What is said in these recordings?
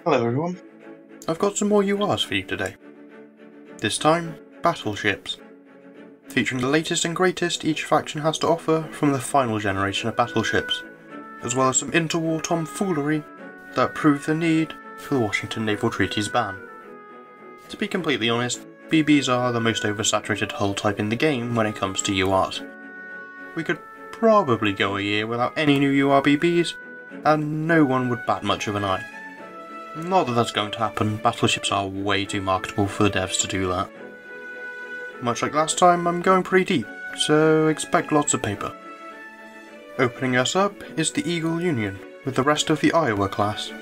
Hello everyone, I've got some more URs for you today. This time, battleships. Featuring the latest and greatest each faction has to offer from the final generation of battleships, as well as some interwar tomfoolery that proved the need for the Washington Naval Treaty's ban. To be completely honest, BBs are the most oversaturated hull type in the game when it comes to URs. We could probably go a year without any new UR BBs, and no one would bat much of an eye. Not that that's going to happen, battleships are way too marketable for the devs to do that. Much like last time, I'm going pretty deep, so expect lots of paper. Opening us up is the Eagle Union, with the rest of the Iowa class.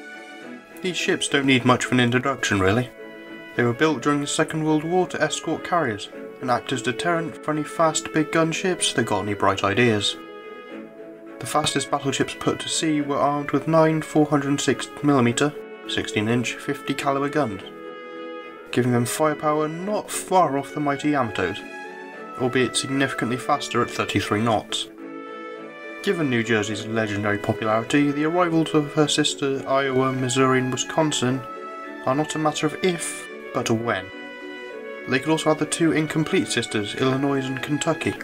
These ships don't need much of an introduction really. They were built during the Second World War to escort carriers, and act as deterrent for any fast big gun ships that got any bright ideas. The fastest battleships put to sea were armed with 9 406mm 16-inch 50 caliber guns, giving them firepower not far off the mighty Yamatos, albeit significantly faster at 33 knots. Given New Jersey's legendary popularity, the arrivals of her sister Iowa, Missouri and Wisconsin are not a matter of if, but a when. They could also have the two incomplete sisters, Illinois and Kentucky.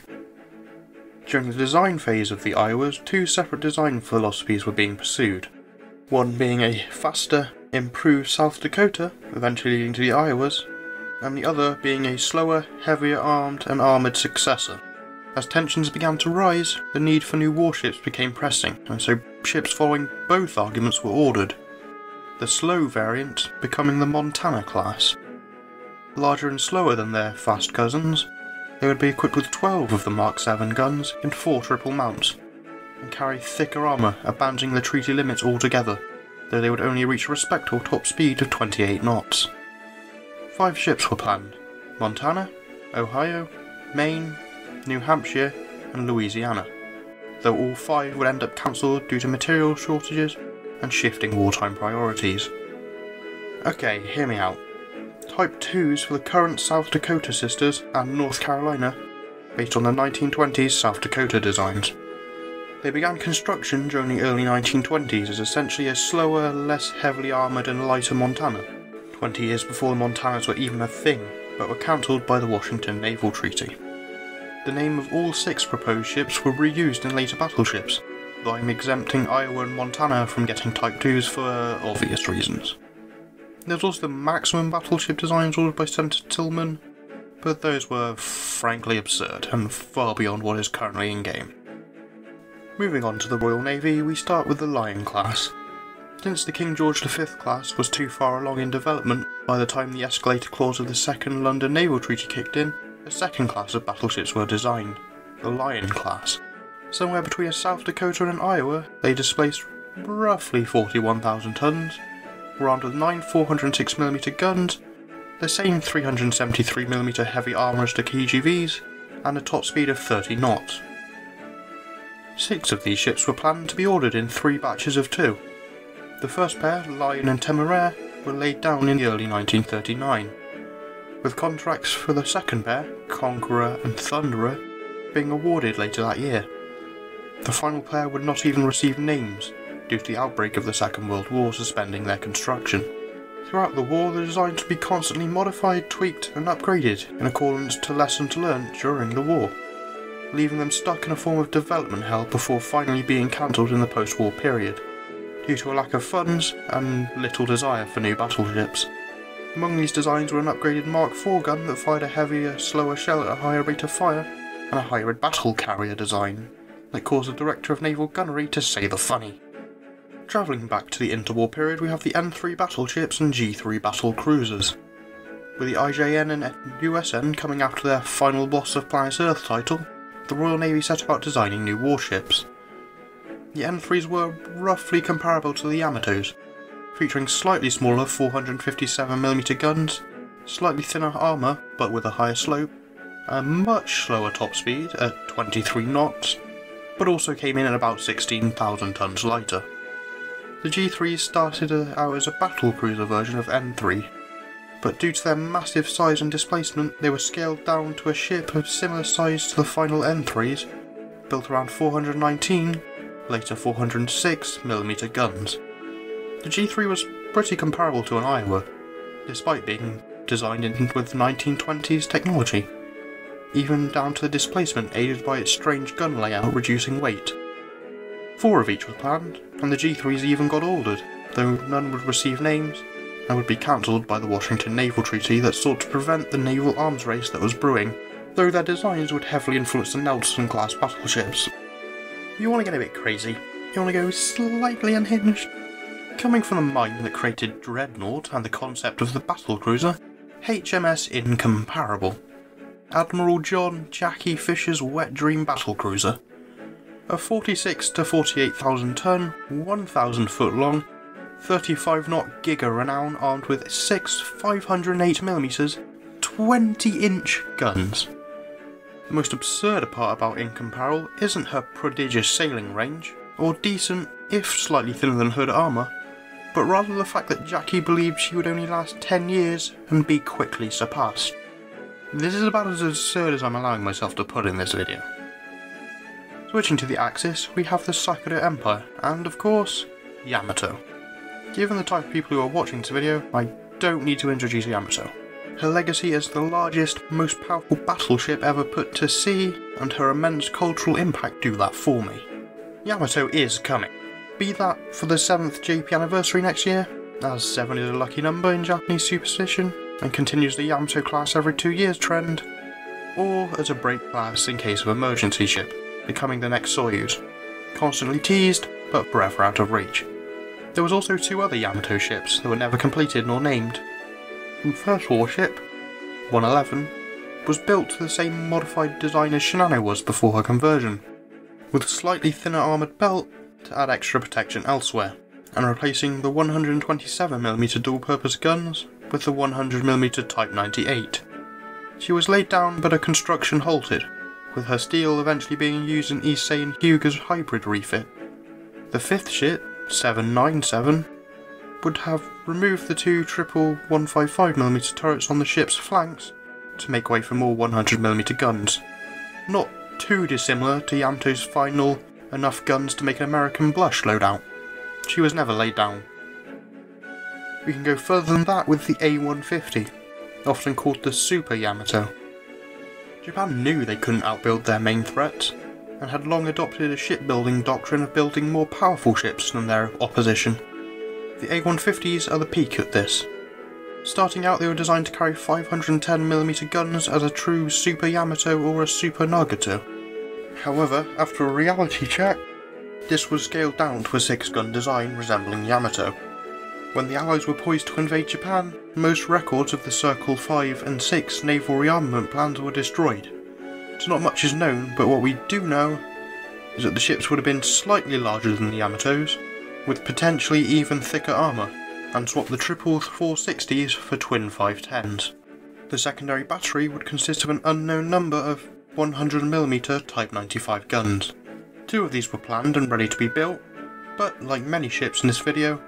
During the design phase of the Iowas, two separate design philosophies were being pursued. One being a faster, improved South Dakota, eventually leading to the Iowas, and the other being a slower, heavier armed and armoured successor. As tensions began to rise, the need for new warships became pressing, and so ships following both arguments were ordered. The slow variant becoming the Montana class. Larger and slower than their fast cousins, they would be equipped with 12 of the Mark 7 guns in 4 triple mounts, and carry thicker armour, abandoning the treaty limits altogether, though they would only reach a respectable top speed of 28 knots. 5 ships were planned: Montana, Ohio, Maine, New Hampshire and Louisiana, though all 5 would end up cancelled due to material shortages and shifting wartime priorities. Okay, hear me out. Type 2s for the current South Dakota sisters and North Carolina, based on the 1920s South Dakota designs. They began construction during the early 1920s as essentially a slower, less heavily armoured and lighter Montana, 20 years before the Montanas were even a thing, but were cancelled by the Washington Naval Treaty. The name of all 6 proposed ships were reused in later battleships, though I'm exempting Iowa and Montana from getting Type 2s for obvious reasons. There's also the maximum battleship designs ordered by Senator Tillman, but those were frankly absurd and far beyond what is currently in-game. Moving on to the Royal Navy, we start with the Lion class. Since the King George V class was too far along in development by the time the escalator clause of the Second London Naval Treaty kicked in, a second class of battleships were designed, the Lion class. Somewhere between a South Dakota and an Iowa, they displaced roughly 41,000 tons, were armed with 9 406mm guns, the same 373mm heavy armour as the KGVs, and a top speed of 30 knots. 6 of these ships were planned to be ordered in 3 batches of 2. The first pair, Lion and Temeraire, were laid down in the early 1939, with contracts for the second pair, Conqueror and Thunderer, being awarded later that year. The final pair would not even receive names, due to the outbreak of the Second World War suspending their construction. Throughout the war, the designs would be constantly modified, tweaked and upgraded in accordance to lessons learned during the war, leaving them stuck in a form of development hell before finally being cancelled in the post-war period, due to a lack of funds and little desire for new battleships. Among these designs were an upgraded Mark IV gun that fired a heavier, slower shell at a higher rate of fire, and a hybrid battle carrier design that caused the Director of Naval Gunnery to say the funny. Travelling back to the interwar period, we have the N3 battleships and G3 battle cruisers, with the IJN and USN coming after their final Boss of Planet Earth title. The Royal Navy set about designing new warships. The N3s were roughly comparable to the Yamatos, featuring slightly smaller 457mm guns, slightly thinner armour but with a higher slope, a much slower top speed at 23 knots, but also came in at about 16,000 tons lighter. The G3s started out as a battle cruiser version of N3, but due to their massive size and displacement, they were scaled down to a ship of similar size to the final N3s, built around 419, later 406mm guns. The G3 was pretty comparable to an Iowa, despite being designed with 1920s technology, even down to the displacement aided by its strange gun layout reducing weight. 4 of each were planned, and the G3s even got ordered, though none would receive names and would be cancelled by the Washington Naval Treaty that sought to prevent the naval arms race that was brewing, though their designs would heavily influence the Nelson-class battleships. You want to get a bit crazy? You want to go slightly unhinged? Coming from the mind that created Dreadnought and the concept of the battlecruiser, HMS Incomparable. Admiral John Jackie Fisher's wet dream battlecruiser. A 46 to 48,000 ton, 1,000 foot long, 35 knot Giga renown armed with 6 508mm 20-inch guns. The most absurd part about Incomparable isn't her prodigious sailing range, or decent, if slightly thinner than hood armour, but rather the fact that Jackie believed she would only last 10 years and be quickly surpassed. This is about as absurd as I'm allowing myself to put in this video. Switching to the Axis, we have the Sakura Empire, and of course, Yamato. Given the type of people who are watching this video, I don't need to introduce Yamato. Her legacy as the largest, most powerful battleship ever put to sea, and her immense cultural impact do that for me. Yamato is coming. Be that for the 7th JP anniversary next year, as 7 is a lucky number in Japanese superstition, and continues the Yamato class every 2 years trend, or as a break class in case of emergency ship, becoming the next Soyuz. Constantly teased, but forever out of reach. There was also 2 other Yamato ships that were never completed nor named. The first warship, 111, was built to the same modified design as Shinano was before her conversion, with a slightly thinner armoured belt to add extra protection elsewhere, and replacing the 127mm dual-purpose guns with the 100mm Type 98. She was laid down but her construction halted, with her steel eventually being used in Issei and Hyuga's hybrid refit. The 5th ship, 797, would have removed the 2 triple 155mm turrets on the ship's flanks to make way for more 100mm guns. Not too dissimilar to Yamato's final enough guns to make an American blush loadout. She was never laid down. We can go further than that with the A150, often called the Super Yamato. Japan knew they couldn't outbuild their main threats, and had long adopted a shipbuilding doctrine of building more powerful ships than their opposition. The A150s are the peak at this. Starting out, they were designed to carry 510mm guns as a true Super Yamato or a Super Nagato. However, after a reality check, this was scaled down to a 6-gun design resembling Yamato. When the Allies were poised to invade Japan, most records of the Circle 5 and 6 naval rearmament plans were destroyed. So not much is known, but what we do know is that the ships would have been slightly larger than the Yamatos, with potentially even thicker armour, and swap the triple 460s for twin 510s. The secondary battery would consist of an unknown number of 100mm Type 95 guns. 2 of these were planned and ready to be built, but like many ships in this video,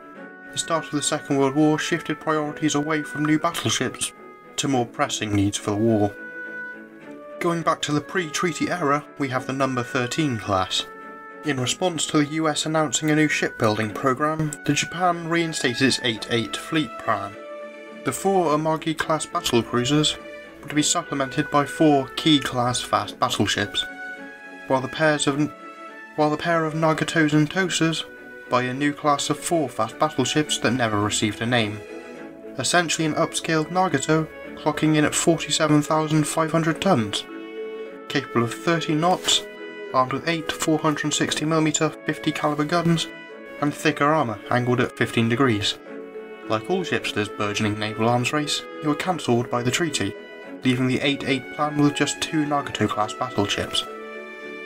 the start of the Second World War shifted priorities away from new battleships to more pressing needs for the war. Going back to the pre-treaty era, we have the number 13 class. In response to the US announcing a new shipbuilding program, Japan reinstated its 8-8 fleet plan. The 4 Amagi class battlecruisers were to be supplemented by 4 Key class fast battleships, while the pair of Nagatos and Tosas by a new class of 4 fast battleships that never received a name. Essentially an upscaled Nagato, clocking in at 47,500 tons, capable of 30 knots, armed with 8 460mm 50 caliber guns, and thicker armour angled at 15 degrees. Like all ships of this burgeoning naval arms race, they were cancelled by the treaty, leaving the 8-8 plan with just 2 Nagato class battleships.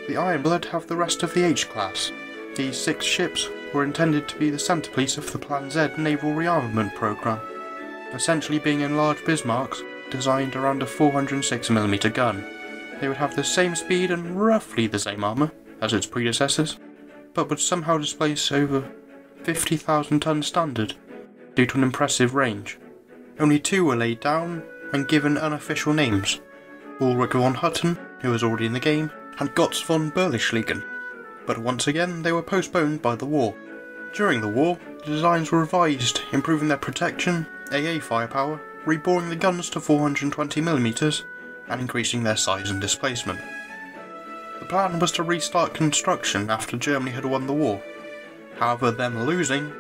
The Ironblood have the rest of the H class. These 6 ships were intended to be the centrepiece of the Plan Z naval rearmament programme, essentially being enlarged Bismarcks designed around a 406mm gun. They would have the same speed and roughly the same armour as its predecessors, but would somehow displace over 50,000 tons standard due to an impressive range. Only 2 were laid down and given unofficial names: Ulrich von Hutten, who was already in the game, and Gotz von Berlichschlegen, but once again they were postponed by the war. During the war, the designs were revised, improving their protection, AA firepower, reboring the guns to 420mm, and increasing their size and displacement. The plan was to restart construction after Germany had won the war. However, them losing,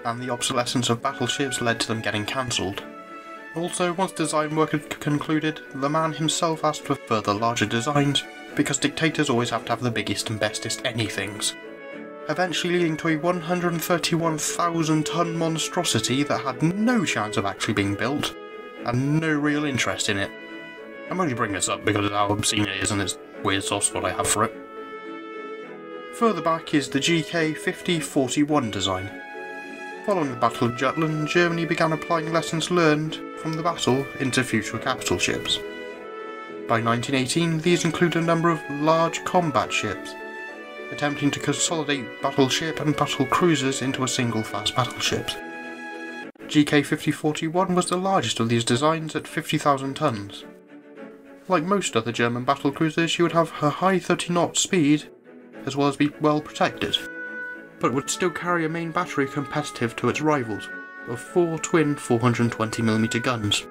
and the obsolescence of battleships led to them getting cancelled. Also, once design work had concluded, the man himself asked for further larger designs, because dictators always have to have the biggest and bestest anythings, eventually leading to a 131,000 ton monstrosity that had no chance of actually being built, and no real interest in it. I'm only bringing this up because of how obscene it is and its weird soft spot I have for it. Further back is the GK-5041 design. Following the Battle of Jutland, Germany began applying lessons learned from the battle into future capital ships. By 1918, these include a number of large combat ships, attempting to consolidate battleship and battle cruisers into a single fast battleship. GK-5041 was the largest of these designs at 50,000 tons. Like most other German battlecruisers, she would have her high 30-knot speed, as well as be well protected, but would still carry a main battery competitive to its rivals, of 4 twin 420mm guns.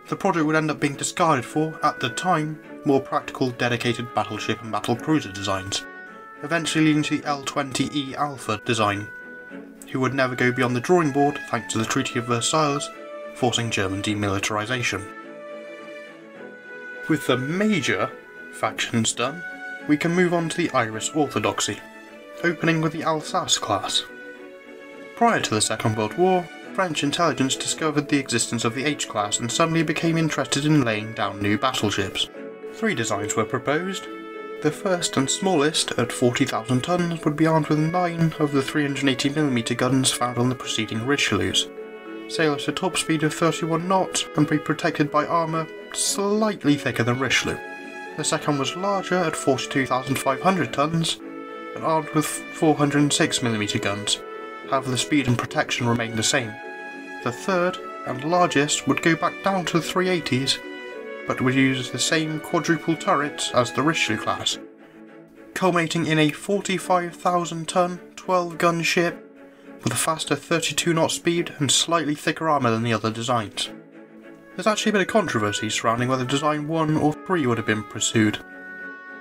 The project would end up being discarded for, at the time, more practical dedicated battleship and battlecruiser designs, eventually leading to the L-20E Alpha design, who would never go beyond the drawing board thanks to the Treaty of Versailles, forcing German demilitarization. With the major factions done, we can move on to the Irish Orthodoxy, opening with the Alsace class. Prior to the Second World War, French intelligence discovered the existence of the H-class and suddenly became interested in laying down new battleships. 3 designs were proposed. The first and smallest, at 40,000 tons, would be armed with 9 of the 380mm guns found on the preceding Richelieus, sail at a top speed of 31 knots and be protected by armour slightly thicker than Richelieu. The second was larger at 42,500 tons and armed with 406mm guns, however the speed and protection remained the same. The third, and largest, would go back down to the 380s, but would use the same quadruple turrets as the Richelieu class, culminating in a 45,000 ton, 12 gun ship with a faster 32 knot speed and slightly thicker armour than the other designs. There's actually a bit of controversy surrounding whether design 1 or 3 would have been pursued.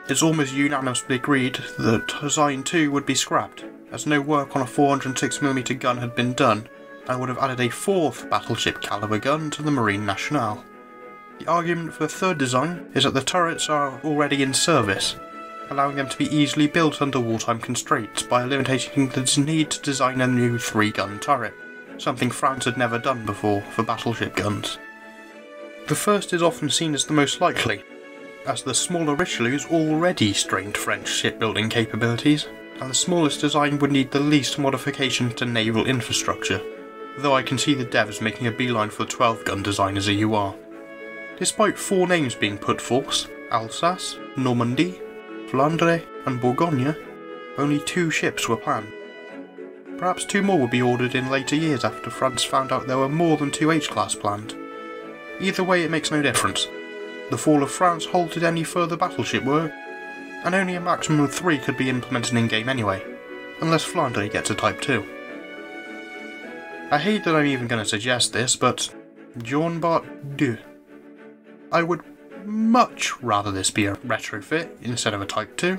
It's almost unanimously agreed that design 2 would be scrapped, as no work on a 406mm gun had been done, and would have added a 4th battleship caliber gun to the Marine Nationale. The argument for the third design is that the turrets are already in service, allowing them to be easily built under wartime constraints by eliminating the need to design a new 3-gun turret, something France had never done before for battleship guns. The first is often seen as the most likely, as the smaller Richelieus already strained French shipbuilding capabilities, and the smallest design would need the least modifications to naval infrastructure, though I can see the devs making a beeline for the 12-gun design as a UR. Despite 4 names being put forth, Alsace, Normandy, Flandre and Bourgogne, only 2 ships were planned. Perhaps 2 more would be ordered in later years after France found out there were more than 2 H-class planned. Either way, it makes no difference. The fall of France halted any further battleship work, and only a maximum of 3 could be implemented in-game anyway, unless Flandre gets a Type 2. I hate that I'm even going to suggest this, but John Bart 2. I would much rather this be a retrofit instead of a Type 2,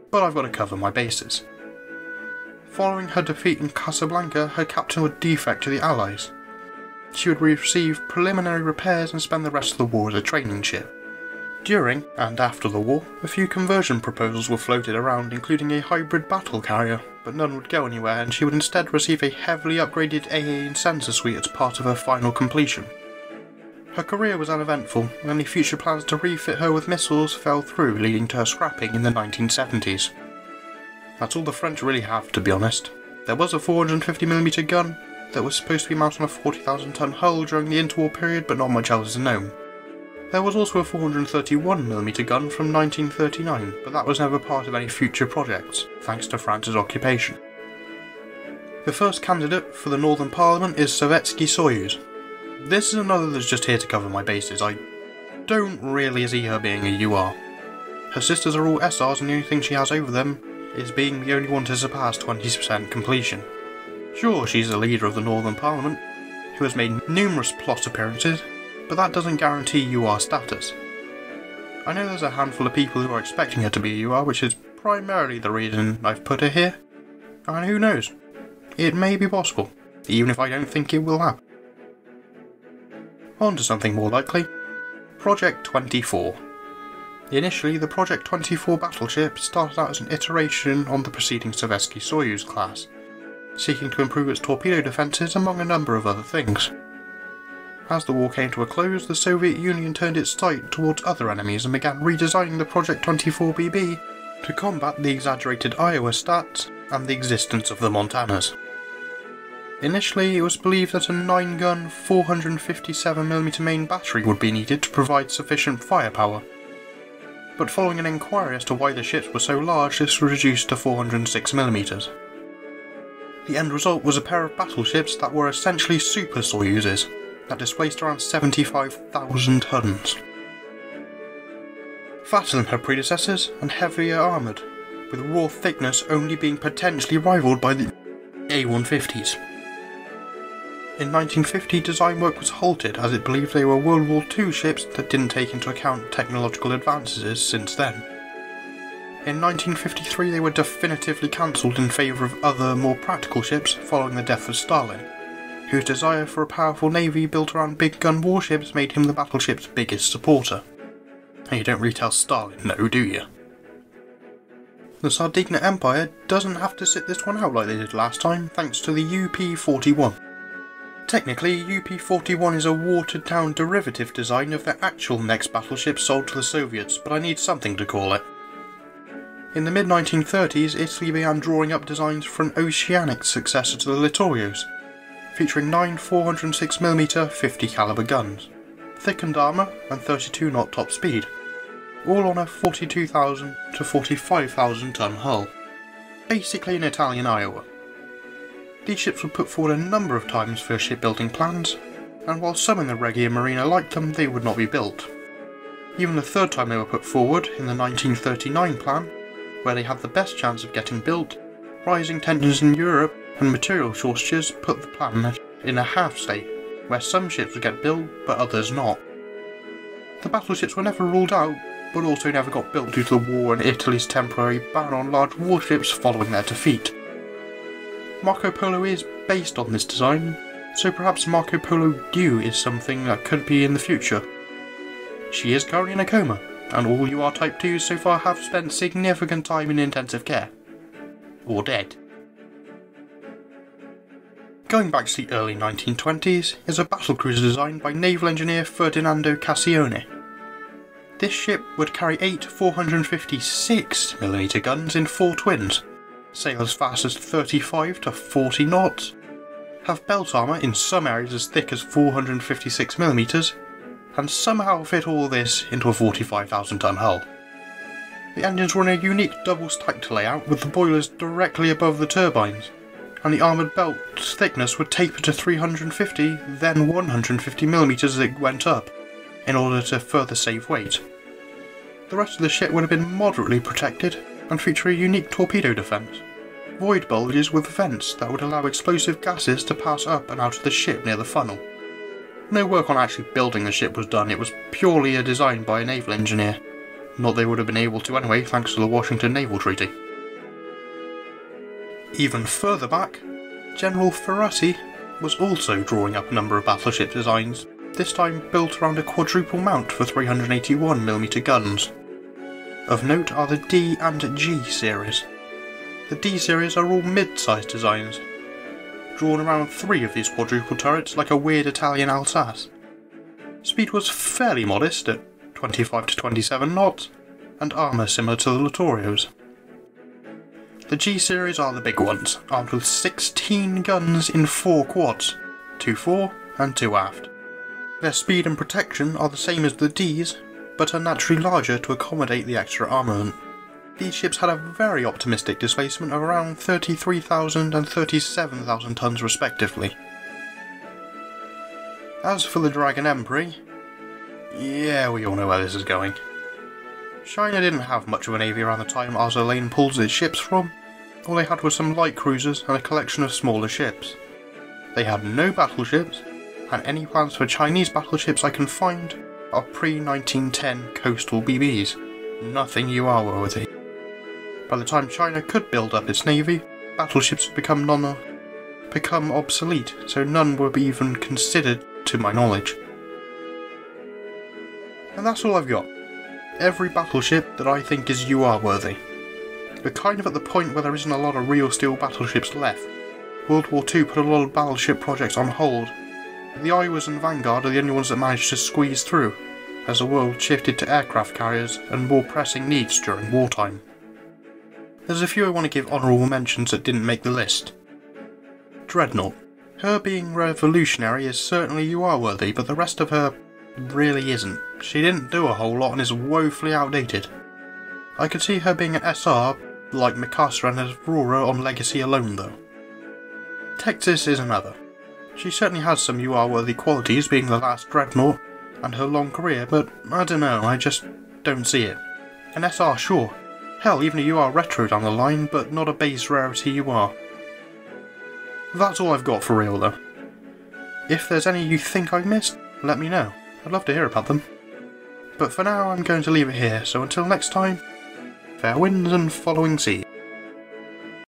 but I've got to cover my bases. Following her defeat in Casablanca, her captain would defect to the Allies. She would receive preliminary repairs and spend the rest of the war as a training ship. During and after the war, a few conversion proposals were floated around, including a hybrid battle carrier, but none would go anywhere, and she would instead receive a heavily upgraded AA and sensor suite as part of her final completion. Her career was uneventful, and any future plans to refit her with missiles fell through, leading to her scrapping in the 1970s. That's all the French really have, to be honest. There was a 450mm gun that was supposed to be mounted on a 40,000 ton hull during the interwar period, but not much else is known. There was also a 431mm gun from 1939, but that was never part of any future projects, thanks to France's occupation. The first candidate for the Northern Parliament is Sovietsky Soyuz. This is another that's just here to cover my bases. I don't really see her being a UR. Her sisters are all SRs, and the only thing she has over them is being the only one to surpass 20% completion. Sure, she's the leader of the Northern Parliament, who has made numerous plot appearances, but that doesn't guarantee UR status. I know there's a handful of people who are expecting her to be a UR, which is primarily the reason I've put her here, and who knows, it may be possible, even if I don't think it will happen. On to something more likely. Project 24. Initially, the Project 24 battleship started out as an iteration on the preceding Sovietsky-Soyuz class, seeking to improve its torpedo defences among a number of other things. As the war came to a close, the Soviet Union turned its sight towards other enemies and began redesigning the Project 24BB to combat the exaggerated Iowa stats and the existence of the Montanas. Initially, it was believed that a 9-gun, 457mm main battery would be needed to provide sufficient firepower, but following an inquiry as to why the ships were so large, this was reduced to 406mm. The end result was a pair of battleships that were essentially Super Soyuzes, that displaced around 75,000 tons. Fatter than her predecessors and heavier armoured, with raw thickness only being potentially rivalled by the A-150s. In 1950, design work was halted as it believed they were World War II ships that didn't take into account technological advances since then. In 1953 they were definitively cancelled in favour of other, more practical ships following the death of Stalin, whose desire for a powerful navy built around big gun warships made him the battleship's biggest supporter. And you don't really tell Stalin no, do you? The Sardinia Empire doesn't have to sit this one out like they did last time, thanks to the UP-41. Technically, UP-41 is a watered-down derivative design of the actual next battleship sold to the Soviets, but I need something to call it. In the mid-1930s, Italy began drawing up designs for an oceanic successor to the Littorios, featuring 9 406mm 50 caliber guns, thickened armour and 32 knot top speed, all on a 42,000 to 45,000 ton hull. Basically an Italian Iowa. These ships were put forward a number of times for shipbuilding plans, and while some in the Regia Marina liked them, they would not be built. Even the third time they were put forward, in the 1939 plan, where they had the best chance of getting built, rising tensions in Europe and material shortages put the plan in a half state, where some ships would get built but others not. The battleships were never ruled out, but also never got built due to the war and Italy's temporary ban on large warships following their defeat. Marco Polo is based on this design, so perhaps Marco Polo New is something that could be in the future. She is currently in a coma, and all UR Type 2s so far have spent significant time in intensive care. Or dead. Going back to the early 1920s is a battlecruiser designed by naval engineer Ferdinando Cassione. This ship would carry 8 456mm guns in 4 twins, sail as fast as 35 to 40 knots, have belt armour in some areas as thick as 456mm, and somehow fit all this into a 45,000 ton hull. The engines were in a unique double-stacked layout with the boilers directly above the turbines, and the armoured belt's thickness would taper to 350, then 150mm as it went up, in order to further save weight. The rest of the ship would have been moderately protected and feature a unique torpedo defence, void bulges with vents that would allow explosive gases to pass up and out of the ship near the funnel. No work on actually building the ship was done, it was purely a design by a naval engineer. Not they would have been able to anyway, thanks to the Washington Naval Treaty. Even further back, General Ferrati was also drawing up a number of battleship designs, this time built around a quadruple mount for 381mm guns. Of note are the D and G series. The D series are all mid-sized designs, drawn around 3 of these quadruple turrets like a weird Italian Alsace. Speed was fairly modest at 25 to 27 knots, and armour similar to the Littorios. The G series are the big ones, armed with 16 guns in 4 quads, 2 fore and 2 aft. Their speed and protection are the same as the Ds, but are naturally larger to accommodate the extra armament. These ships had a very optimistic displacement of around 33,000 and 37,000 tons respectively. As for the Dragon Emperor, yeah, we all know where this is going. China didn't have much of a navy around the time Azur Lane pulls its ships from, all they had was some light cruisers and a collection of smaller ships. They had no battleships, and any plans for Chinese battleships I can find are pre-1910 coastal BBs. Nothing UR worthy. By the time China could build up its navy, battleships would become obsolete, so none were even considered to my knowledge. And that's all I've got. Every battleship that I think is UR worthy. We're kind of at the point where there isn't a lot of real steel battleships left. World War II put a lot of battleship projects on hold. The Iowas and Vanguard are the only ones that managed to squeeze through, as the world shifted to aircraft carriers and more pressing needs during wartime. There's a few I want to give honourable mentions that didn't make the list. Dreadnought. Her being revolutionary is certainly UR worthy, but the rest of her really isn't. She didn't do a whole lot and is woefully outdated. I could see her being an SR, like Mikasa and Aurora on Legacy alone though. Texas is another. She certainly has some UR worthy qualities, being the last dreadnought and her long career, but I don't know, I just don't see it. An SR, sure. Hell, even a UR retro down the line, but not a base rarity UR. That's all I've got for real though. If there's any you think I've missed, let me know. I'd love to hear about them. But for now I'm going to leave it here, so until next time, fair winds and following sea.